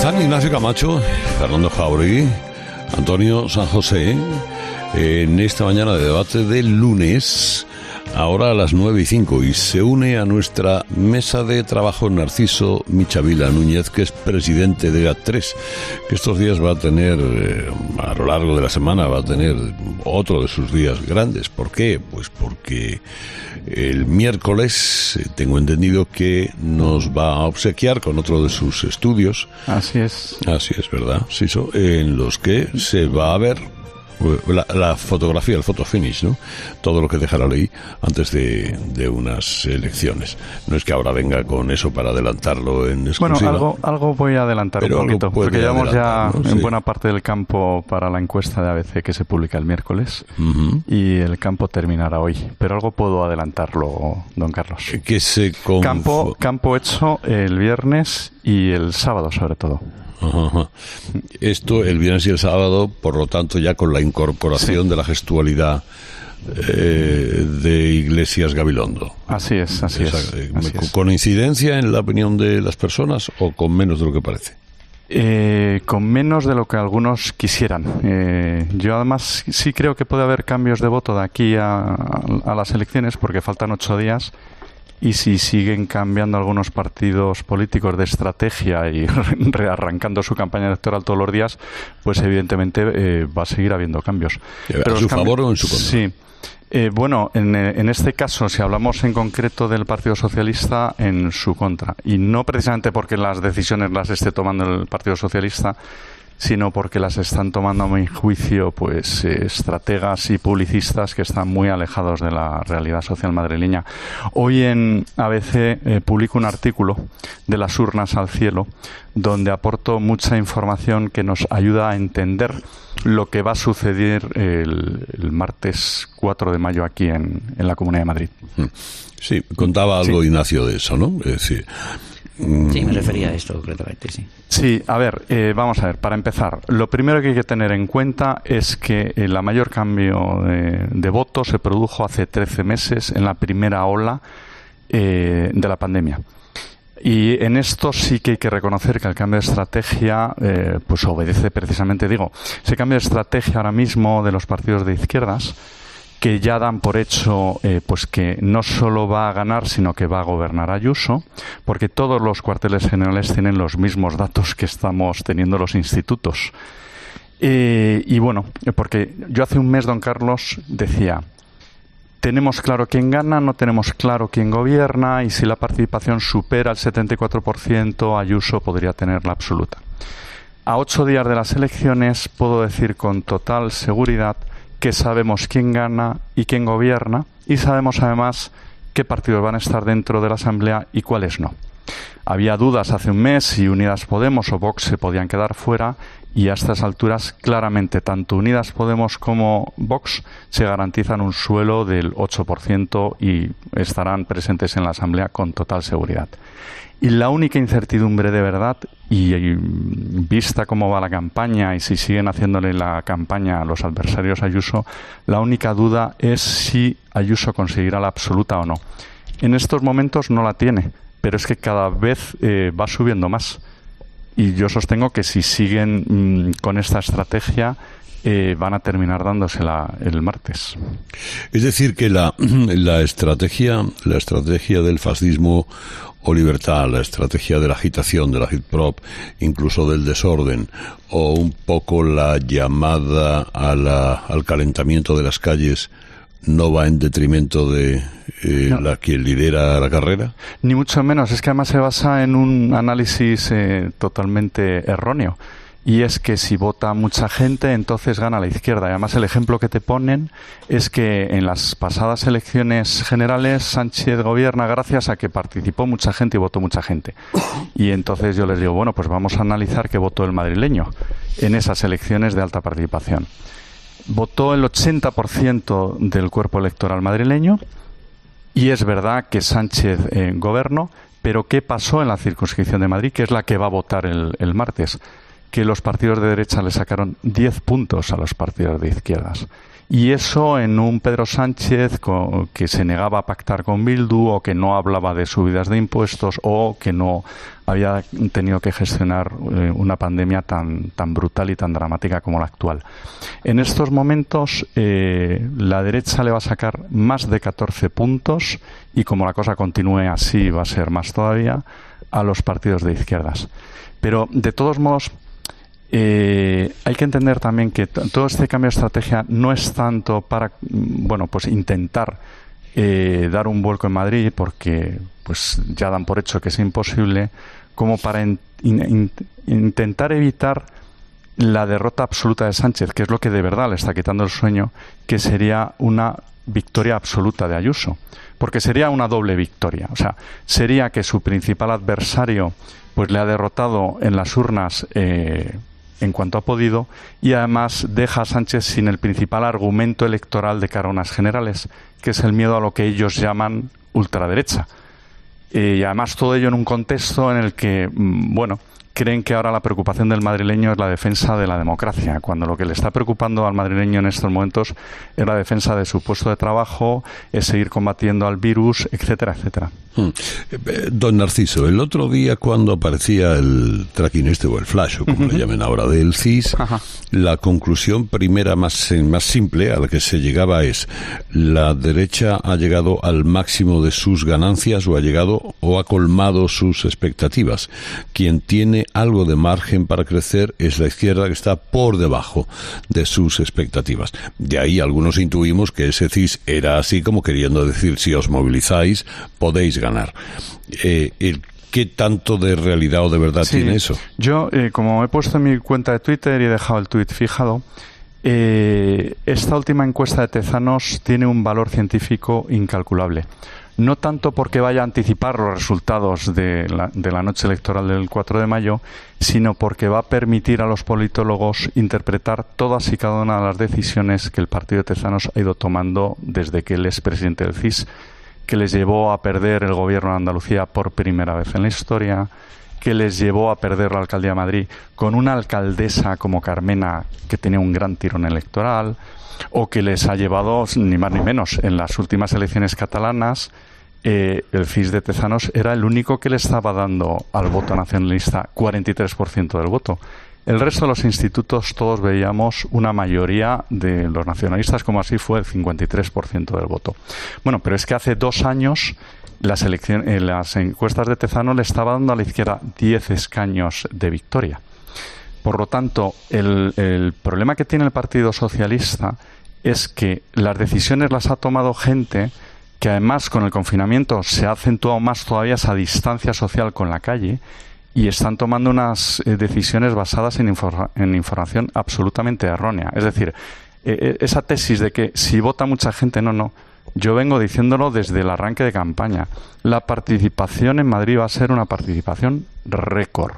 Están Ignacio Camacho, Fernando Jauregui, Antonio San José, en esta mañana de debate del lunes, ahora a las 9:05, y se une a nuestra mesa de trabajo Narciso Michavila Núñez, que es presidente de GAT3, que estos días va a tener, a lo largo de la semana, va a tener otro de sus días grandes. ¿Por qué? Pues porque el miércoles tengo entendido que nos va a obsequiar con otro de sus estudios. Así es. Así es, ¿verdad? Sí, en los que se va a ver la fotografía, el photo finish, ¿no? Todo lo que deja la ley antes de unas elecciones. No es que ahora venga con eso para adelantarlo en exclusiva. Bueno, algo voy a adelantar un poquito, porque llevamos ya, ¿no?, en buena parte del campo para la encuesta de ABC que se publica el miércoles, y el campo terminará hoy. Pero algo puedo adelantarlo, don Carlos. Que se campo hecho el viernes y el sábado, sobre todo. Ajá. Esto el viernes y el sábado, por lo tanto, ya con la incorporación de la gestualidad de Iglesias Gabilondo. Así es. ¿Coincidencia en la opinión de las personas o con menos de lo que parece? Con menos de lo que algunos quisieran. Yo además sí creo que puede haber cambios de voto de aquí a las elecciones, porque faltan 8 días. Y si siguen cambiando algunos partidos políticos de estrategia y rearrancando su campaña electoral todos los días, pues evidentemente va a seguir habiendo cambios. ¿A su favor o en su contra? Sí. Bueno, en este caso, si hablamos en concreto del Partido Socialista, en su contra. Y no precisamente porque las decisiones las esté tomando el Partido Socialista, sino porque las están tomando, a mi juicio, pues estrategas y publicistas que están muy alejados de la realidad social madrileña. Hoy en ABC publico un artículo de las urnas al cielo, donde aporto mucha información que nos ayuda a entender lo que va a suceder el martes 4 de mayo aquí en la Comunidad de Madrid. Sí, contaba algo, sí, Ignacio, de eso, ¿no? Es decir, sí, me refería a esto concretamente, sí. Sí, a ver, vamos a ver, para empezar, lo primero que hay que tener en cuenta es que el mayor cambio de voto se produjo hace 13 meses en la primera ola de la pandemia. Y en esto sí que hay que reconocer que el cambio de estrategia pues obedece precisamente, ese cambio de estrategia ahora mismo de los partidos de izquierdas, que ya dan por hecho pues que no solo va a ganar, sino que va a gobernar Ayuso, porque todos los cuarteles generales tienen los mismos datos que estamos teniendo los institutos. Y bueno, porque yo hace un mes, don Carlos, decía, tenemos claro quién gana, no tenemos claro quién gobierna, y si la participación supera el 74%, Ayuso podría tener la absoluta. A 8 días de las elecciones puedo decir con total seguridad que sabemos quién gana y quién gobierna, y sabemos además qué partidos van a estar dentro de la Asamblea y cuáles no. Había dudas hace un mes si Unidas Podemos o Vox se podían quedar fuera, y a estas alturas claramente tanto Unidas Podemos como Vox se garantizan un suelo del 8% y estarán presentes en la Asamblea con total seguridad. Y la única incertidumbre de verdad, y vista cómo va la campaña y si siguen haciéndole la campaña a los adversarios Ayuso, la única duda es si Ayuso conseguirá la absoluta o no. En estos momentos no la tiene, pero es que cada vez va subiendo más. Y yo sostengo que si siguen con esta estrategia, van a terminar dándosela el martes. Es decir, que la estrategia del fascismo o libertad, la estrategia de la agitación, de la agitprop, incluso del desorden, o un poco la llamada al calentamiento de las calles, no va en detrimento de la quien lidera la carrera? Ni mucho menos. Es que además se basa en un análisis totalmente erróneo. Y es que si vota mucha gente, entonces gana la izquierda. Y además el ejemplo que te ponen es que en las pasadas elecciones generales Sánchez gobierna gracias a que participó mucha gente y votó mucha gente. Y entonces yo les digo, bueno, pues vamos a analizar qué votó el madrileño en esas elecciones de alta participación. Votó el 80% del cuerpo electoral madrileño, y es verdad que Sánchez gobernó, pero ¿qué pasó en la circunscripción de Madrid, que es la que va a votar el martes? Que los partidos de derecha le sacaron 10 puntos a los partidos de izquierdas. Y eso en un Pedro Sánchez que se negaba a pactar con Bildu, o que no hablaba de subidas de impuestos, o que no había tenido que gestionar una pandemia tan brutal y tan dramática como la actual. En estos momentos la derecha le va a sacar más de 14 puntos, y como la cosa continúe así va a ser más todavía, a los partidos de izquierdas. Pero de todos modos hay que entender también que todo este cambio de estrategia no es tanto para pues intentar dar un vuelco en Madrid, porque pues ya dan por hecho que es imposible, como para intentar evitar la derrota absoluta de Sánchez, que es lo que de verdad le está quitando el sueño, que sería una victoria absoluta de Ayuso, porque sería una doble victoria. O sea, sería que su principal adversario pues le ha derrotado en las urnas en cuanto ha podido, y además deja a Sánchez sin el principal argumento electoral de cara a unas generales, que es el miedo a lo que ellos llaman ultraderecha. Y además todo ello en un contexto en el que, creen que ahora la preocupación del madrileño es la defensa de la democracia, cuando lo que le está preocupando al madrileño en estos momentos es la defensa de su puesto de trabajo, es seguir combatiendo al virus, etcétera, etcétera. Don Narciso, el otro día cuando aparecía el tracking o el flash, o como le llamen ahora, del CIS, la conclusión primera más simple a la que se llegaba es: la derecha ha llegado al máximo de sus ganancias, o ha colmado sus expectativas. Quien tiene algo de margen para crecer es la izquierda, que está por debajo de sus expectativas. De ahí algunos intuimos que ese CIS era así como queriendo decir: si os movilizáis podéis ganar. ¿Qué tanto de realidad o de verdad tiene eso? Yo, como he puesto en mi cuenta de Twitter y he dejado el tuit fijado, esta última encuesta de Tezanos tiene un valor científico incalculable. No tanto porque vaya a anticipar los resultados de la noche electoral del 4 de mayo, sino porque va a permitir a los politólogos interpretar todas y cada una de las decisiones que el partido de Tezanos ha ido tomando desde que él es presidente del CIS, que les llevó a perder el gobierno de Andalucía por primera vez en la historia, que les llevó a perder la alcaldía de Madrid con una alcaldesa como Carmena que tenía un gran tirón electoral, o que les ha llevado, ni más ni menos, en las últimas elecciones catalanas, el CIS de Tezanos era el único que le estaba dando al voto nacionalista 43% del voto. El resto de los institutos todos veíamos una mayoría de los nacionalistas, como así fue el 53% del voto. Bueno, pero es que hace 2 años las encuestas de Tezanos le estaba dando a la izquierda 10 escaños de victoria. Por lo tanto, el problema que tiene el Partido Socialista es que las decisiones las ha tomado gente que además con el confinamiento se ha acentuado más todavía esa distancia social con la calle, y están tomando unas decisiones basadas en información absolutamente errónea. Es decir, esa tesis de que si vota mucha gente, no. Yo vengo diciéndolo desde el arranque de campaña. La participación en Madrid va a ser una participación récord.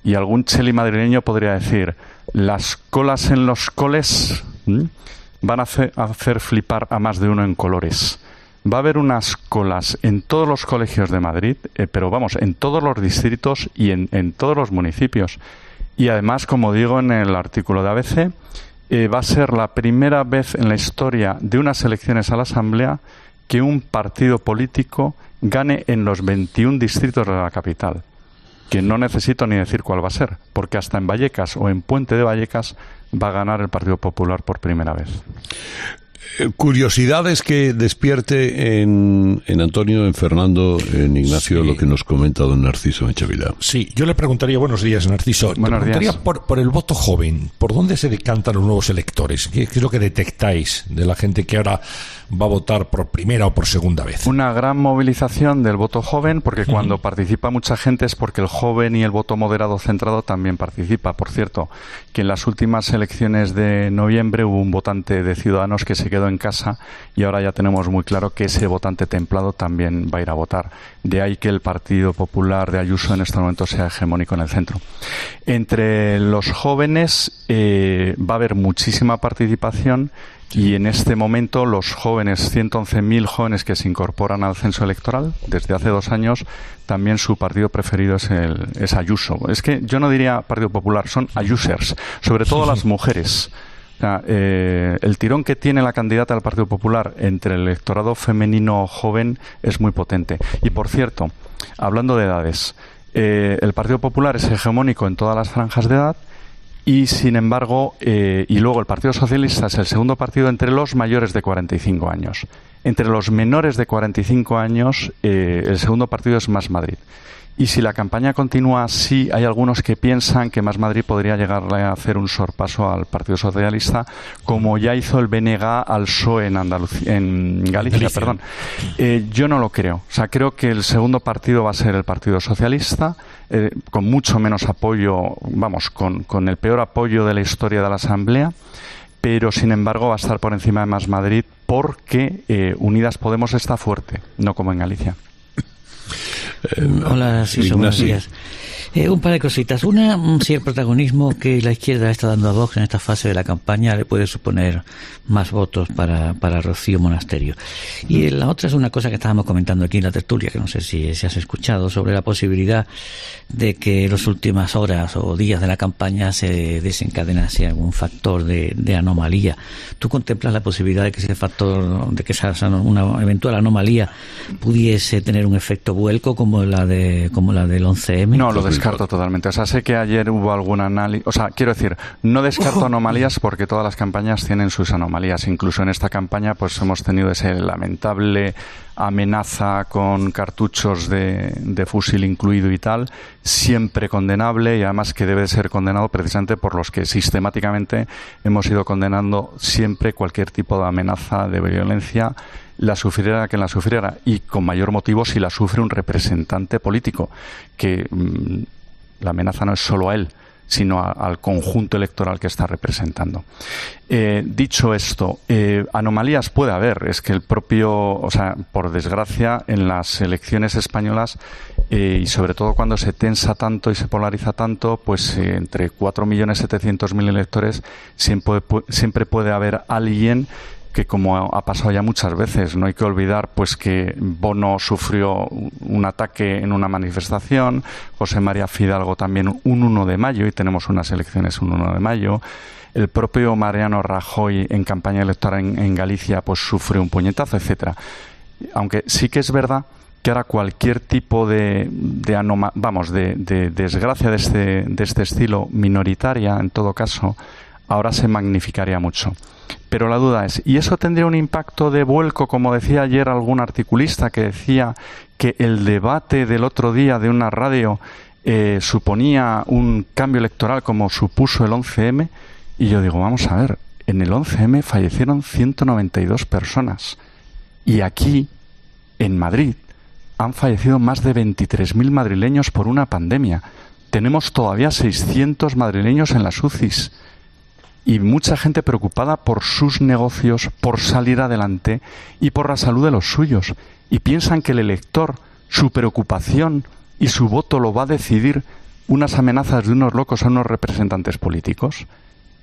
Y algún cheli madrileño podría decir: las colas en los coles van a hacer flipar a más de uno en colores. Va a haber unas colas en todos los colegios de Madrid, pero vamos, en todos los distritos y en todos los municipios. Y además, como digo en el artículo de ABC, va a ser la primera vez en la historia de unas elecciones a la Asamblea que un partido político gane en los 21 distritos de la capital. Que no necesito ni decir cuál va a ser, porque hasta en Vallecas o en Puente de Vallecas va a ganar el Partido Popular por primera vez. Curiosidades que despierte en Antonio, en Fernando, en Ignacio, sí, lo que nos comenta don Narciso Echevilá. Sí, yo le preguntaría, buenos días, Narciso, buenos días. Por el voto joven, ¿por dónde se decantan los nuevos electores? ¿Qué es lo que detectáis de la gente que ahora va a votar por primera o por segunda vez? Una gran movilización del voto joven, porque cuando participa mucha gente es porque el joven y el voto moderado centrado también participa. Por cierto, que en las últimas elecciones de noviembre hubo un votante de Ciudadanos que se quedó en casa, y ahora ya tenemos muy claro que ese votante templado también va a ir a votar. De ahí que el Partido Popular de Ayuso en este momento sea hegemónico en el centro. Entre los jóvenes va a haber muchísima participación, y en este momento los jóvenes, 111.000 jóvenes que se incorporan al censo electoral desde hace 2 años, también su partido preferido es Ayuso. Es que yo no diría Partido Popular, son Ayusers, sobre todo las mujeres. sea, el tirón que tiene la candidata del Partido Popular entre el electorado femenino joven es muy potente. Y por cierto, hablando de edades, el Partido Popular es hegemónico en todas las franjas de edad y, sin embargo, y luego el Partido Socialista es el segundo partido entre los mayores de 45 años. Entre los menores de 45 años, el segundo partido es Más Madrid. Y si la campaña continúa así, hay algunos que piensan que Más Madrid podría llegar a hacer un sorpaso al Partido Socialista, como ya hizo el BNG al PSOE en Galicia. Perdón. Yo no lo creo. O sea, creo que el segundo partido va a ser el Partido Socialista, con mucho menos apoyo, vamos, con el peor apoyo de la historia de la Asamblea, pero sin embargo va a estar por encima de Más Madrid porque Unidas Podemos está fuerte, no como en Galicia. Hola, sí, buenos días. Un par de cositas. Una, si el protagonismo que la izquierda está dando a Vox en esta fase de la campaña le puede suponer más votos para Rocío Monasterio. Y la otra es una cosa que estábamos comentando aquí en la tertulia, que no sé si has escuchado, sobre la posibilidad de que en las últimas horas o días de la campaña se desencadenase algún factor de anomalía. ¿Tú contemplas la posibilidad de que ese factor, de que una eventual anomalía pudiese tener un efecto vuelco como la del 11M? No, lo descarto totalmente. O sea, sé que ayer hubo algún análisis. O sea, quiero decir, no descarto anomalías porque todas las campañas tienen sus anomalías. Incluso en esta campaña, pues hemos tenido ese lamentable amenaza con cartuchos de fusil incluido y tal, siempre condenable y además que debe ser condenado precisamente por los que sistemáticamente hemos ido condenando siempre cualquier tipo de amenaza de violencia, la sufriera quien la sufriera, y con mayor motivo si la sufre un representante político, que la amenaza no es solo a él, sino al conjunto electoral que está representando. Dicho esto, anomalías puede haber. Es que el propio, o sea, por desgracia, en las elecciones españolas, y sobre todo cuando se tensa tanto y se polariza tanto, pues entre 4.700.000 electores siempre puede haber alguien que, como ha pasado ya muchas veces, no hay que olvidar pues que Bono sufrió un ataque en una manifestación, José María Fidalgo también un 1 de mayo, y tenemos unas elecciones un 1 de mayo, el propio Mariano Rajoy en campaña electoral en Galicia pues sufre un puñetazo, etcétera. Aunque sí que es verdad que ahora cualquier tipo de desgracia de este estilo, minoritaria en todo caso, ahora se magnificaría mucho. Pero la duda es, ¿y eso tendría un impacto de vuelco, como decía ayer algún articulista que decía que el debate del otro día de una radio suponía un cambio electoral como supuso el 11M? Y yo digo, vamos a ver, en el 11M fallecieron 192 personas. Y aquí, en Madrid, han fallecido más de 23.000 madrileños por una pandemia. Tenemos todavía 600 madrileños en las UCIs. Y mucha gente preocupada por sus negocios, por salir adelante y por la salud de los suyos. Y piensan que el elector, su preocupación y su voto lo va a decidir unas amenazas de unos locos a unos representantes políticos.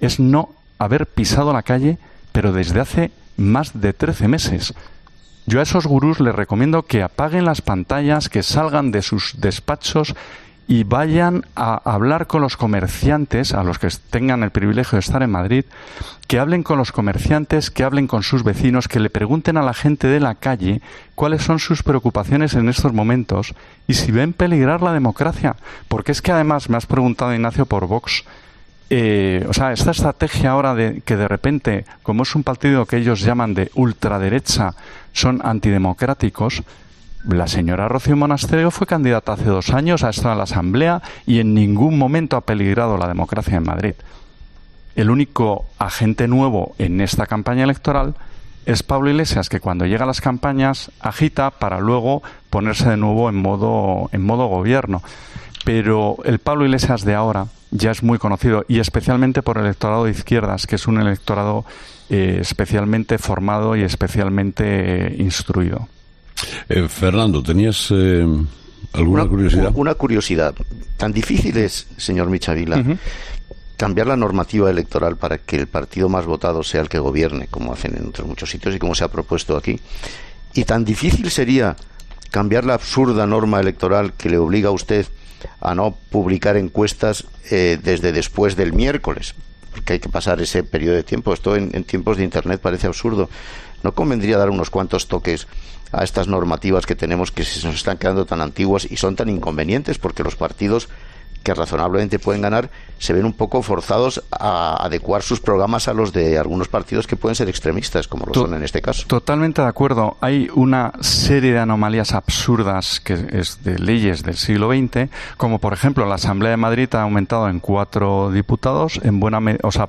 Es no haber pisado la calle, pero desde hace más de 13 meses. Yo a esos gurús les recomiendo que apaguen las pantallas, que salgan de sus despachos y vayan a hablar con los comerciantes, a los que tengan el privilegio de estar en Madrid, que hablen con los comerciantes, que hablen con sus vecinos, que le pregunten a la gente de la calle cuáles son sus preocupaciones en estos momentos y si ven peligrar la democracia. Porque es que además, me has preguntado, Ignacio, por Vox. O sea, esta estrategia ahora de que de repente, como es un partido que ellos llaman de ultraderecha, son antidemocráticos. La señora Rocío Monasterio fue candidata hace 2 años, ha estado en la Asamblea y en ningún momento ha peligrado la democracia en Madrid. El único agente nuevo en esta campaña electoral es Pablo Iglesias, que cuando llega a las campañas agita para luego ponerse de nuevo en modo gobierno. Pero el Pablo Iglesias de ahora ya es muy conocido, y especialmente por el electorado de izquierdas, que es un electorado especialmente formado y especialmente instruido. Fernando, ¿tenías alguna curiosidad? Una curiosidad. Tan difícil es, señor Michavila, cambiar la normativa electoral para que el partido más votado sea el que gobierne, como hacen en otros muchos sitios y como se ha propuesto aquí. Y tan difícil sería cambiar la absurda norma electoral que le obliga a usted a no publicar encuestas desde después del miércoles. porque hay que pasar ese periodo de tiempo. Esto en tiempos de Internet parece absurdo. ¿No convendría dar unos cuantos toques a estas normativas que tenemos, que se nos están quedando tan antiguas y son tan inconvenientes? Porque los partidos que razonablemente pueden ganar se ven un poco forzados a adecuar sus programas a los de algunos partidos que pueden ser extremistas, como lo son en este caso. Totalmente de acuerdo. Hay una serie de anomalías absurdas que es de leyes del siglo XX, como por ejemplo la Asamblea de Madrid ha aumentado en 4 diputados,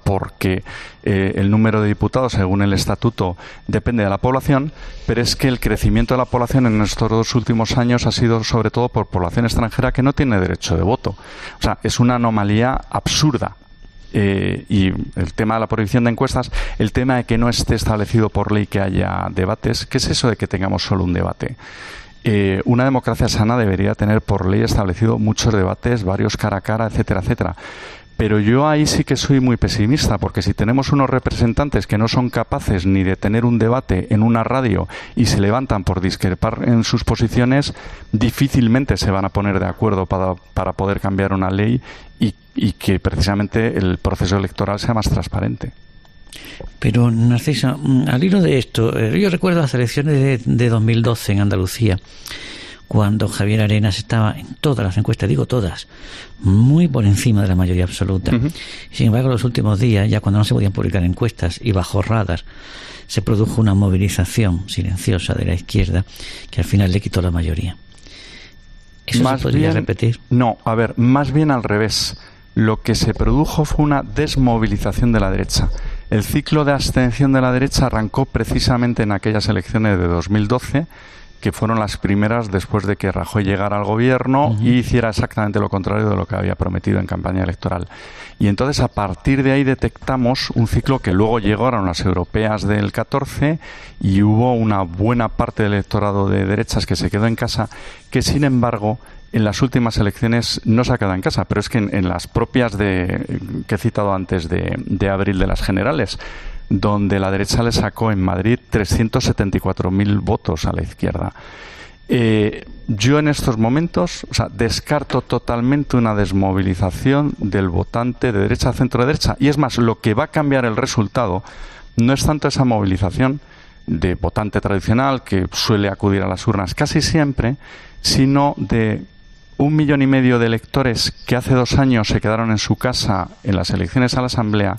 porque el número de diputados según el estatuto depende de la población, pero es que el crecimiento de la población en estos 2 últimos años ha sido sobre todo por población extranjera que no tiene derecho de voto. O sea, es una anomalía absurda. Y el tema de la prohibición de encuestas, el tema de que no esté establecido por ley que haya debates, ¿qué es eso de que tengamos solo un debate? Una democracia sana debería tener por ley establecido muchos debates, varios cara a cara, etcétera, etcétera. Pero yo ahí sí que soy muy pesimista, porque si tenemos unos representantes que no son capaces ni de tener un debate en una radio y se levantan por discrepar en sus posiciones, difícilmente se van a poner de acuerdo para poder cambiar una ley y que precisamente el proceso electoral sea más transparente. Pero, Narciso, al hilo de esto, yo recuerdo las elecciones de 2012 en Andalucía, cuando Javier Arenas estaba en todas las encuestas, digo todas, muy por encima de la mayoría absoluta. Uh-huh. Sin embargo, en los últimos días, ya cuando no se podían publicar encuestas y bajo radar, se produjo una movilización silenciosa de la izquierda que al final le quitó la mayoría. ¿Eso se podría repetir? No, a ver, más bien al revés. Lo que se produjo fue una desmovilización de la derecha. El ciclo de abstención de la derecha arrancó precisamente en aquellas elecciones de 2012, que fueron las primeras después de que Rajoy llegara al gobierno y hiciera exactamente lo contrario de lo que había prometido en campaña electoral. Y entonces a partir de ahí detectamos un ciclo que luego llegaron las europeas del 14 y hubo una buena parte del electorado de derechas que se quedó en casa, que sin embargo en las últimas elecciones no se ha quedado en casa, pero es que en las propias que he citado antes de abril de las generales, donde la derecha le sacó en Madrid 374.000 votos a la izquierda. Yo en estos momentos descarto totalmente una desmovilización del votante de derecha a centro-derecha. Y es más, lo que va a cambiar el resultado no es tanto esa movilización de votante tradicional que suele acudir a las urnas casi siempre, sino de 1,5 millones de electores que hace 2 años se quedaron en su casa en las elecciones a la Asamblea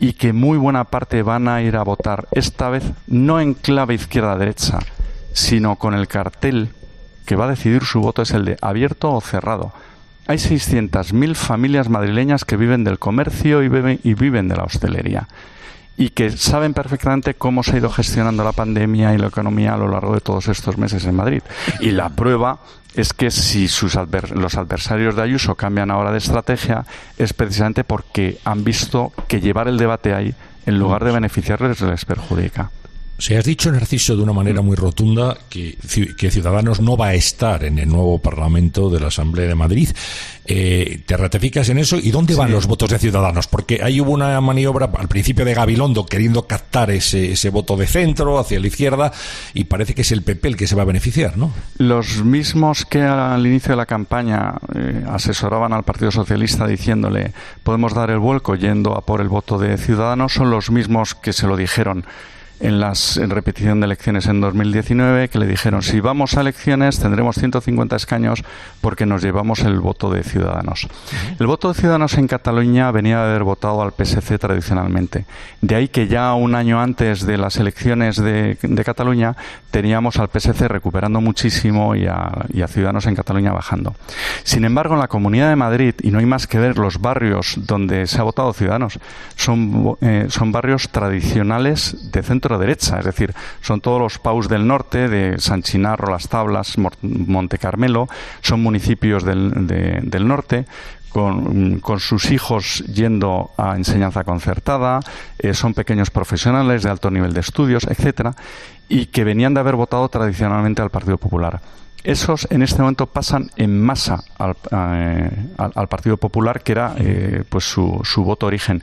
y que muy buena parte van a ir a votar, esta vez no en clave izquierda-derecha, sino con el cartel que va a decidir su voto es el de abierto o cerrado. Hay 600.000 familias madrileñas que viven del comercio y viven de la hostelería y que saben perfectamente cómo se ha ido gestionando la pandemia y la economía a lo largo de todos estos meses en Madrid. Y la prueba es que si los adversarios de Ayuso cambian ahora de estrategia es precisamente porque han visto que llevar el debate ahí, en lugar de beneficiarles, les perjudica. Se has dicho, Narciso, de una manera muy rotunda que Ciudadanos no va a estar en el nuevo Parlamento de la Asamblea de Madrid. ¿Te ratificas en eso? ¿Y dónde van los votos de Ciudadanos? Porque ahí hubo una maniobra al principio de Gabilondo queriendo captar ese voto de centro hacia la izquierda y parece que es el PP el que se va a beneficiar, ¿no? Los mismos que al inicio de la campaña asesoraban al Partido Socialista diciéndole podemos dar el vuelco yendo a por el voto de Ciudadanos son los mismos que se lo dijeron en repetición de elecciones en 2019, que le dijeron si vamos a elecciones tendremos 150 escaños porque nos llevamos el voto de Ciudadanos. El voto de Ciudadanos en Cataluña venía de haber votado al PSC tradicionalmente. De ahí que ya un año antes de las elecciones de Cataluña teníamos al PSC recuperando muchísimo y a Ciudadanos en Cataluña bajando. Sin embargo, en la Comunidad de Madrid, y no hay más que ver los barrios donde se ha votado Ciudadanos, son barrios tradicionales de centro derecha, es decir, son todos los PAUs del norte, de San Chinarro, Las Tablas, Monte Carmelo, son municipios del norte, con sus hijos yendo a enseñanza concertada, son pequeños profesionales de alto nivel de estudios, etcétera, y que venían de haber votado tradicionalmente al Partido Popular. Esos en este momento pasan en masa al Partido Popular, que era pues su voto origen.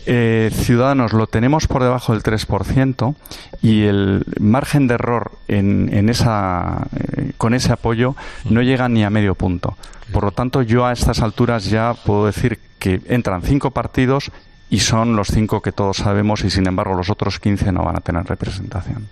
Ciudadanos lo tenemos por debajo del 3% y el margen de error con ese apoyo no llega ni a medio punto. Por lo tanto, yo a estas alturas ya puedo decir que entran 5 partidos y son los 5 que todos sabemos, y sin embargo los otros 15 no van a tener representación.